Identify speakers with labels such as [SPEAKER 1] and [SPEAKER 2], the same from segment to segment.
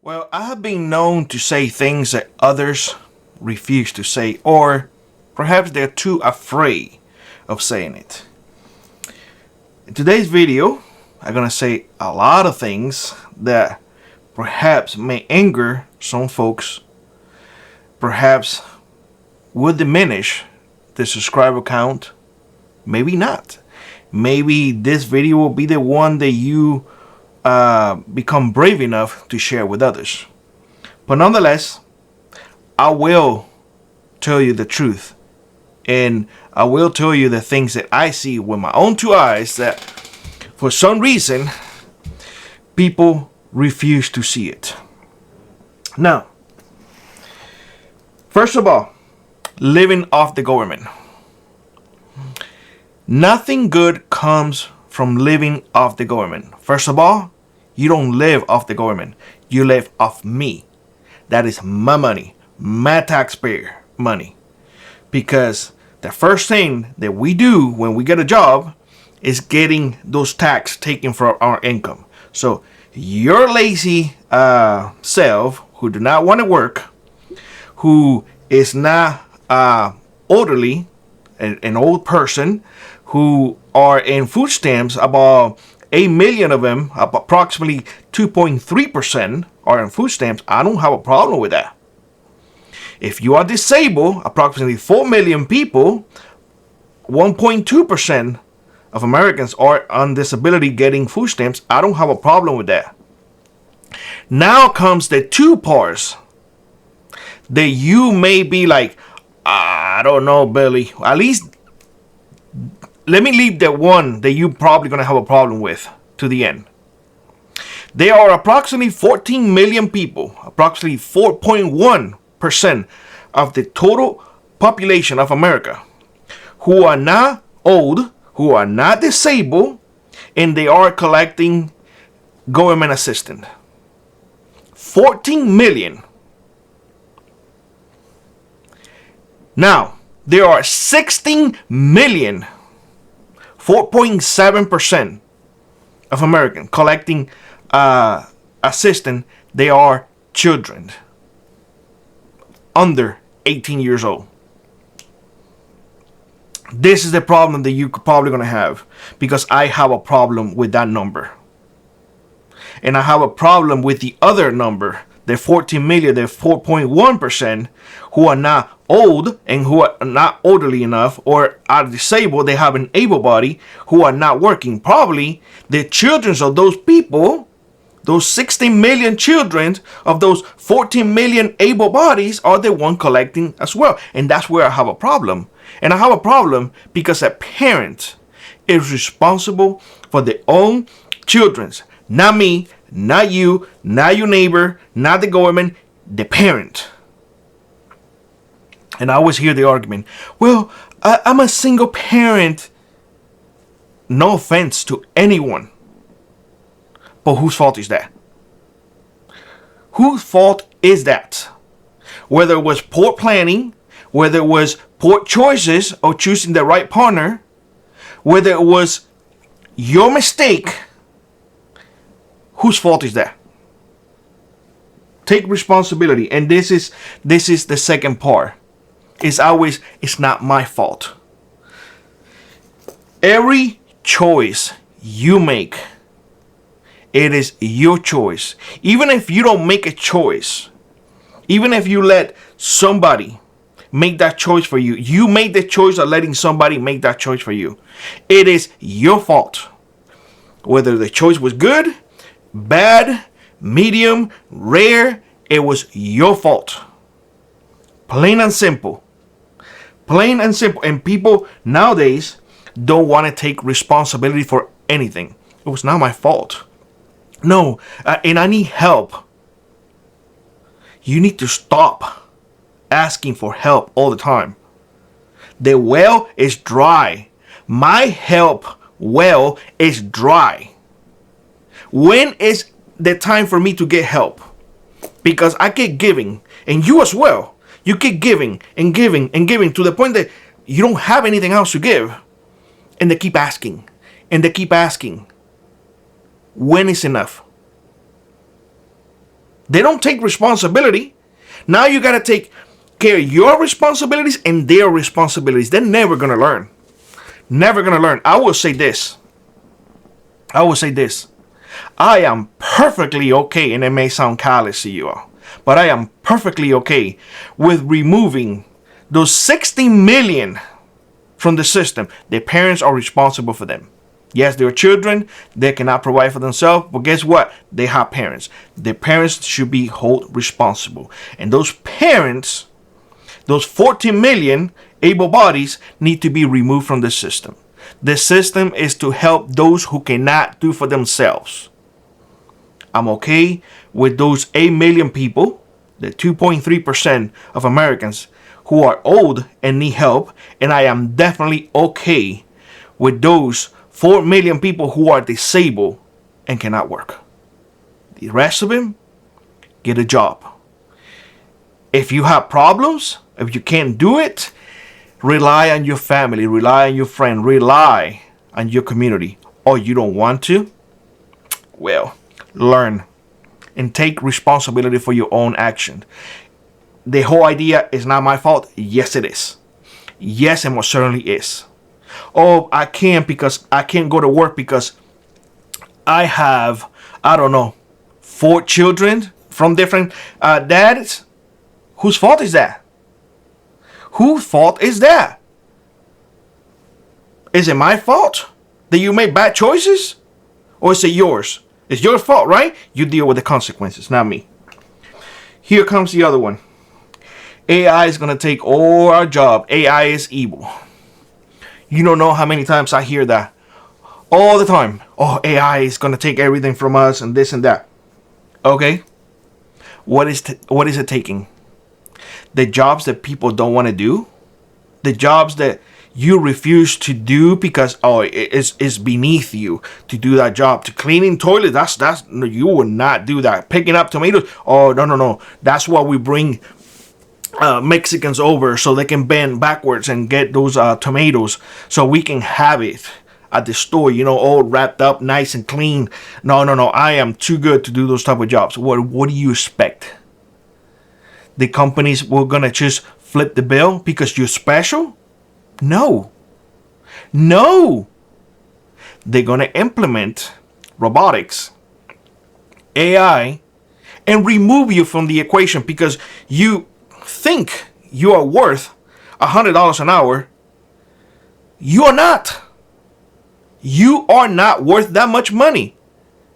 [SPEAKER 1] Well, I have been known to say things that others refuse to say, or perhaps they're too afraid of saying it. In today's video, I'm gonna say a lot of things that perhaps may anger some folks, perhaps would diminish the subscriber count, maybe not. Maybe this video will be the one that you become brave enough to share with others. But nonetheless, I will tell you the truth, and I will tell you the things that I see with my own two eyes that for some reason people refuse to see it. Now, first of all, living off the government. Nothing good comes from living off the government. First of all, you don't live off the government. You live off me. That is my money, my taxpayer money. Because the first thing that we do when we get a job is getting those tax taken from our income. So your lazy self who do not want to work, who is not orderly, an old person, who are in food stamps, about 8 million of them, approximately 2.3% are in food stamps. I don't have a problem with that. If you are disabled, approximately 4 million people, 1.2% of Americans are on disability getting food stamps. I don't have a problem with that. Now comes the two parts that you may be like, I don't know, Billy. At least let me leave that one that you're probably going to have a problem with to the end. There are approximately 14 million people, approximately 4.1% of the total population of America, who are not old, who are not disabled, and they are collecting government assistance. 14 million. Now, there are 16 million, 4.7% of Americans collecting assistance. They are children under 18 years old. This is the problem that you're probably going to have, because I have a problem with that number. And I have a problem with the other number, the 14 million, the 4.1%, who are not old and who are not orderly enough or are disabled. They have an able body, who are not working. Probably the children of those people, those 16 million children of those 14 million able bodies, are the one collecting as well. And that's where I have a problem. And I have a problem because a parent is responsible for their own children's. Not me, not you, not your neighbor, not the government, the parent. And I always hear the argument, well, I'm a single parent. No offense to anyone. But whose fault is that? Whose fault is that? Whether it was poor planning, whether it was poor choices or choosing the right partner, whether it was your mistake, whose fault is that? Take responsibility. And this is the second part. It's not my fault. Every choice you make, it is your choice. Even if you don't make a choice, even if you let somebody make that choice for you, you made the choice of letting somebody make that choice for you. It is your fault. Whether the choice was good, bad, medium, rare, it was your fault. Plain and simple. Plain and simple. And people nowadays don't want to take responsibility for anything. It was not my fault. No, and I need help. You need to stop asking for help all the time. The well is dry. My help well is dry. When is the time for me to get help? Because I keep giving, and you as well. You keep giving and giving and giving to the point that you don't have anything else to give. And they keep asking. And they keep asking. When is enough? They don't take responsibility. Now you got to take care of your responsibilities and their responsibilities. They're never going to learn. Never going to learn. I will say this. I am perfectly okay, and it may sound callous to you all, but I am perfectly okay with removing those 60 million from the system. Their parents are responsible for them. Yes, they're children. They cannot provide for themselves. But guess what? They have parents. Their parents should be held responsible. And those parents, those 14 million able bodies, need to be removed from the system. The system is to help those who cannot do for themselves. I'm okay with those 8 million people, the 2.3% of Americans who are old and need help. And I am definitely okay with those 4 million people who are disabled and cannot work. The rest of them, get a job. If you have problems, if you can't do it, rely on your family, rely on your friend, rely on your community. Or you don't want to, well, learn and take responsibility for your own action. The whole idea is not my fault. Yes, it is. Yes, it most certainly is. Oh, I can't go to work because I have, I don't know, 4 children from different dads. Whose fault is that? Whose fault is that? Is it my fault that you made bad choices? Or is it yours? It's your fault, right? You deal with the consequences, not me. Here comes the other one. AI is going to take all our job. AI is evil. You don't know how many times I hear that. All the time. Oh, AI is going to take everything from us and this and that. Okay. What is it taking? The jobs that people don't want to do? The jobs that you refuse to do because it's beneath you to do that job. To cleaning toilets, that's you would not do that. Picking up tomatoes, oh no. That's why we bring Mexicans over so they can bend backwards and get those tomatoes so we can have it at the store, all wrapped up nice and clean. No, I am too good to do those type of jobs. What do you expect? The companies were gonna just flip the bill because you're special? No. They're gonna implement robotics, AI, and remove you from the equation because you think you are worth $100 an hour. You are not. You are not worth that much money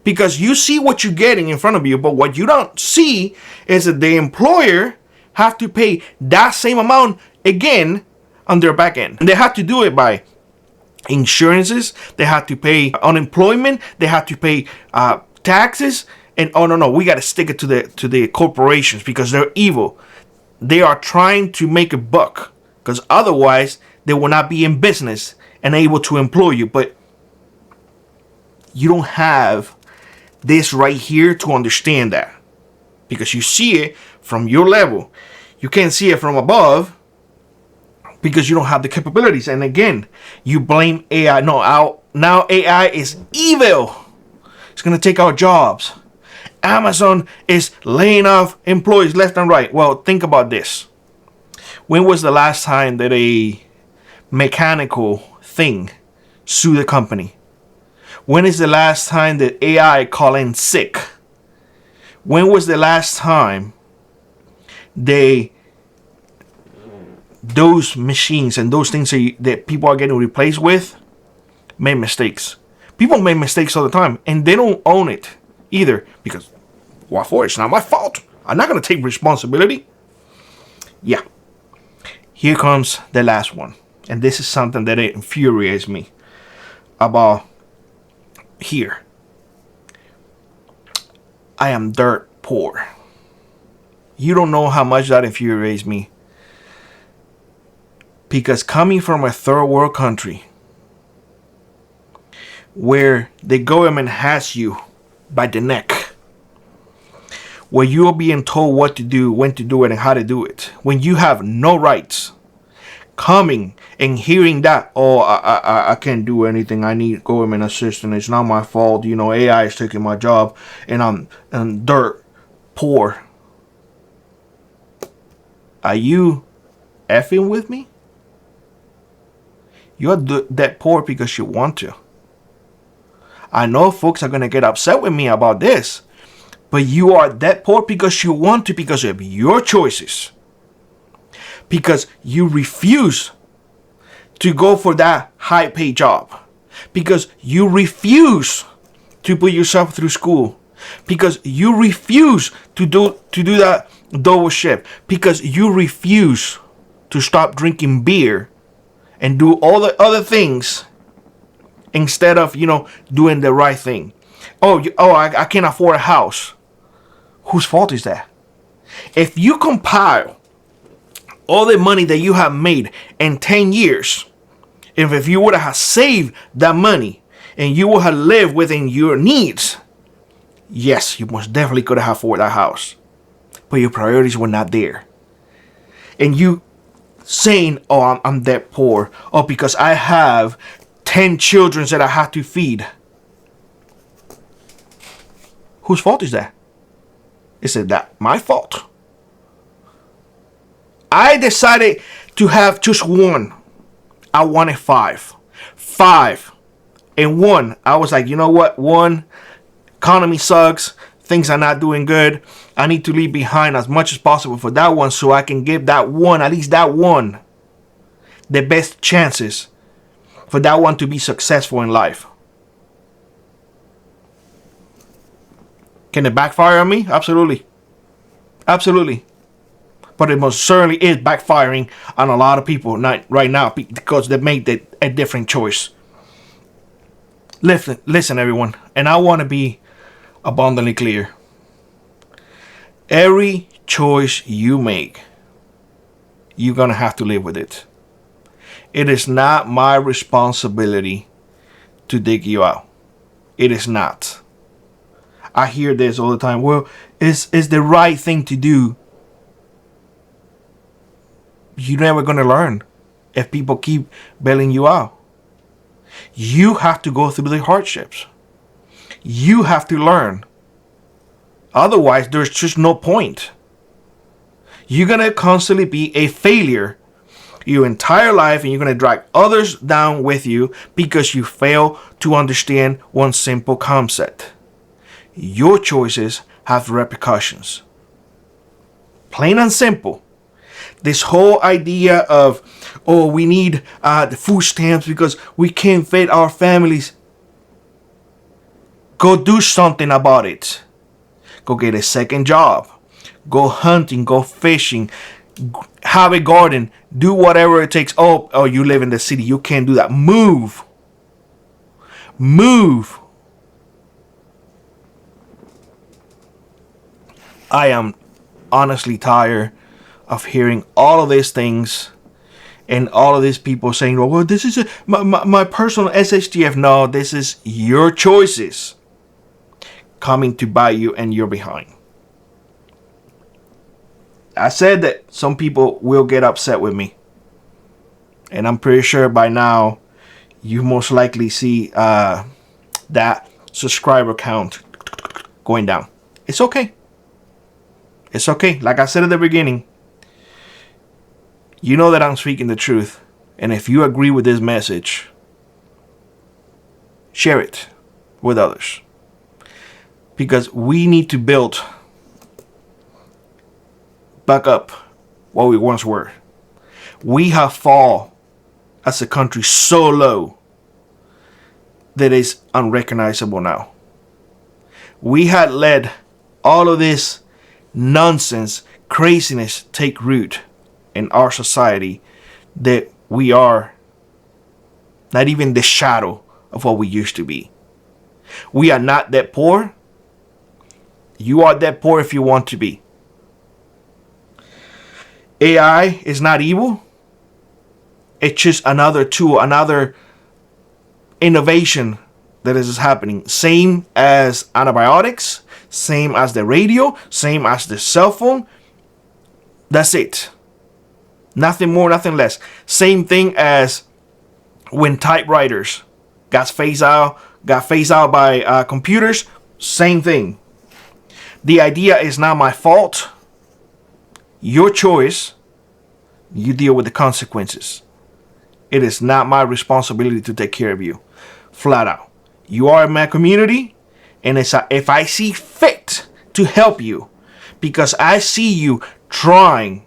[SPEAKER 1] because you see what you're getting in front of you, but what you don't see is that the employer have to pay that same amount again on their back end. And they have to do it by insurances. They have to pay unemployment. They have to pay taxes. And we got to stick it to the corporations because they're evil. They are trying to make a buck because otherwise they will not be in business and able to employ you. But you don't have this right here to understand that because you see it from your level. You can't see it from above because you don't have the capabilities. And again, you blame AI. No, now AI is evil. It's going to take our jobs. Amazon is laying off employees left and right. Well, think about this. When was the last time that a mechanical thing sued a company? When is the last time that AI called in sick? When was the last time those machines and those things that people are getting replaced with made mistakes? People make mistakes all the time and they don't own it either because what for? It's not my fault. I'm not going to take responsibility. Yeah. Here comes the last one. And this is something that infuriates me about here. I am dirt poor. You don't know how much that infuriates me. Because coming from a third world country where the government has you by the neck, where you are being told what to do, when to do it, and how to do it, when you have no rights, coming and hearing that, I can't do anything, I need government assistance, it's not my fault, AI is taking my job, and I'm dirt poor. Are you effing with me? You're that poor because you want to. I know folks are going to get upset with me about this, but you are that poor because you want to, because of your choices. Because you refuse to go for that high paid job. Because you refuse to put yourself through school. Because you refuse to do that double shift. Because you refuse to stop drinking beer and do all the other things instead of, doing the right thing. I can't afford a house. Whose fault is that? If you compile all the money that you have made in 10 years, if you would have saved that money and you would have lived within your needs, yes, you most definitely could have afforded that house. But your priorities were not there. And you saying, I'm that poor, or because I have 10 children that I have to feed. Whose fault is that? Is it that my fault? I decided to have just one. I wanted five. And one, I was like, you know what? One, economy sucks. Things are not doing good. I need to leave behind as much as possible for that one so I can give that one, at least that one, the best chances for that one to be successful in life. Can it backfire on me? Absolutely. Absolutely. But it most certainly is backfiring on a lot of people right now because they made a different choice. Listen, everyone, and I want to be abundantly clear. Every choice you make, you're going to have to live with it. It is not my responsibility to dig you out. It is not. I hear this all the time. Well, it's the right thing to do. You're never going to learn if people keep bailing you out. You have to go through the hardships. You have to learn. Otherwise, there's just no point. You're going to constantly be a failure your entire life, and you're going to drag others down with you because you fail to understand one simple concept. Your choices have repercussions. Plain and simple. This whole idea of, we need the food stamps because we can't feed our families. Go do something about it. Go get a second job. Go hunting, go fishing, have a garden, do whatever it takes. Oh, you live in the city, you can't do that. Move. I am honestly tired of hearing all of these things and all of these people saying, well, this is my personal SHTF. No, this is your choices coming to bite you and you're behind. I said that some people will get upset with me. And I'm pretty sure by now you most likely see that subscriber count going down. It's okay. It's okay. Like I said at the beginning, you know that I'm speaking the truth. And if you agree with this message, share it with others. Because we need to build back up what we once were. We have fallen as a country so low that it's unrecognizable now. We had let all of this nonsense, craziness take root in our society that we are not even the shadow of what we used to be. We are not that poor. You are that poor if you want to be. AI is not evil. It's just another tool, another innovation that is happening. Same as antibiotics, same as the radio, same as the cell phone. That's it. Nothing more, nothing less. Same thing as when typewriters got phased out by computers. Same thing. The idea is not my fault. Your choice. You deal with the consequences. It is not my responsibility to take care of you. Flat out. You are in my community, and if I see fit to help you, because I see you trying.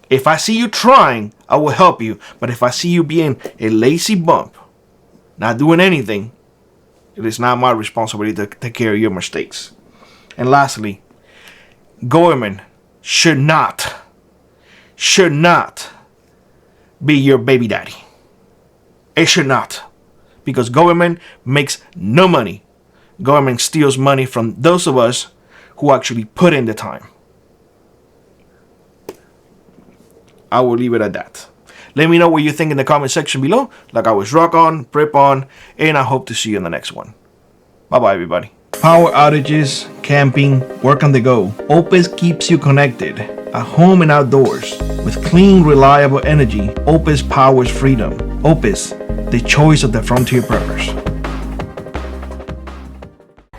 [SPEAKER 1] If I see you trying, I will help you. But if I see you being a lazy bump, not doing anything, it is not my responsibility to take care of your mistakes. And lastly, government should not be your baby daddy. It should not. Because government makes no money. Government steals money from those of us who actually put in the time. I will leave it at that. Let me know what you think in the comment section below. Like always, rock on, prep on, and I hope to see you in the next one. Bye-bye, everybody. Power outages, camping, work on the go. Opus keeps you connected at home and outdoors. With clean, reliable energy, Opus powers freedom. Opus, the choice of the frontier preppers.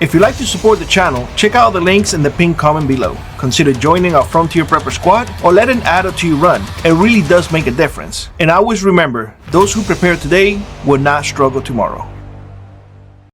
[SPEAKER 1] If you'd like to support the channel, check out the links in the pinned comment below. Consider joining our Frontier Prepper Squad or let an adult to you run. It really does make a difference. And always remember, those who prepare today will not struggle tomorrow.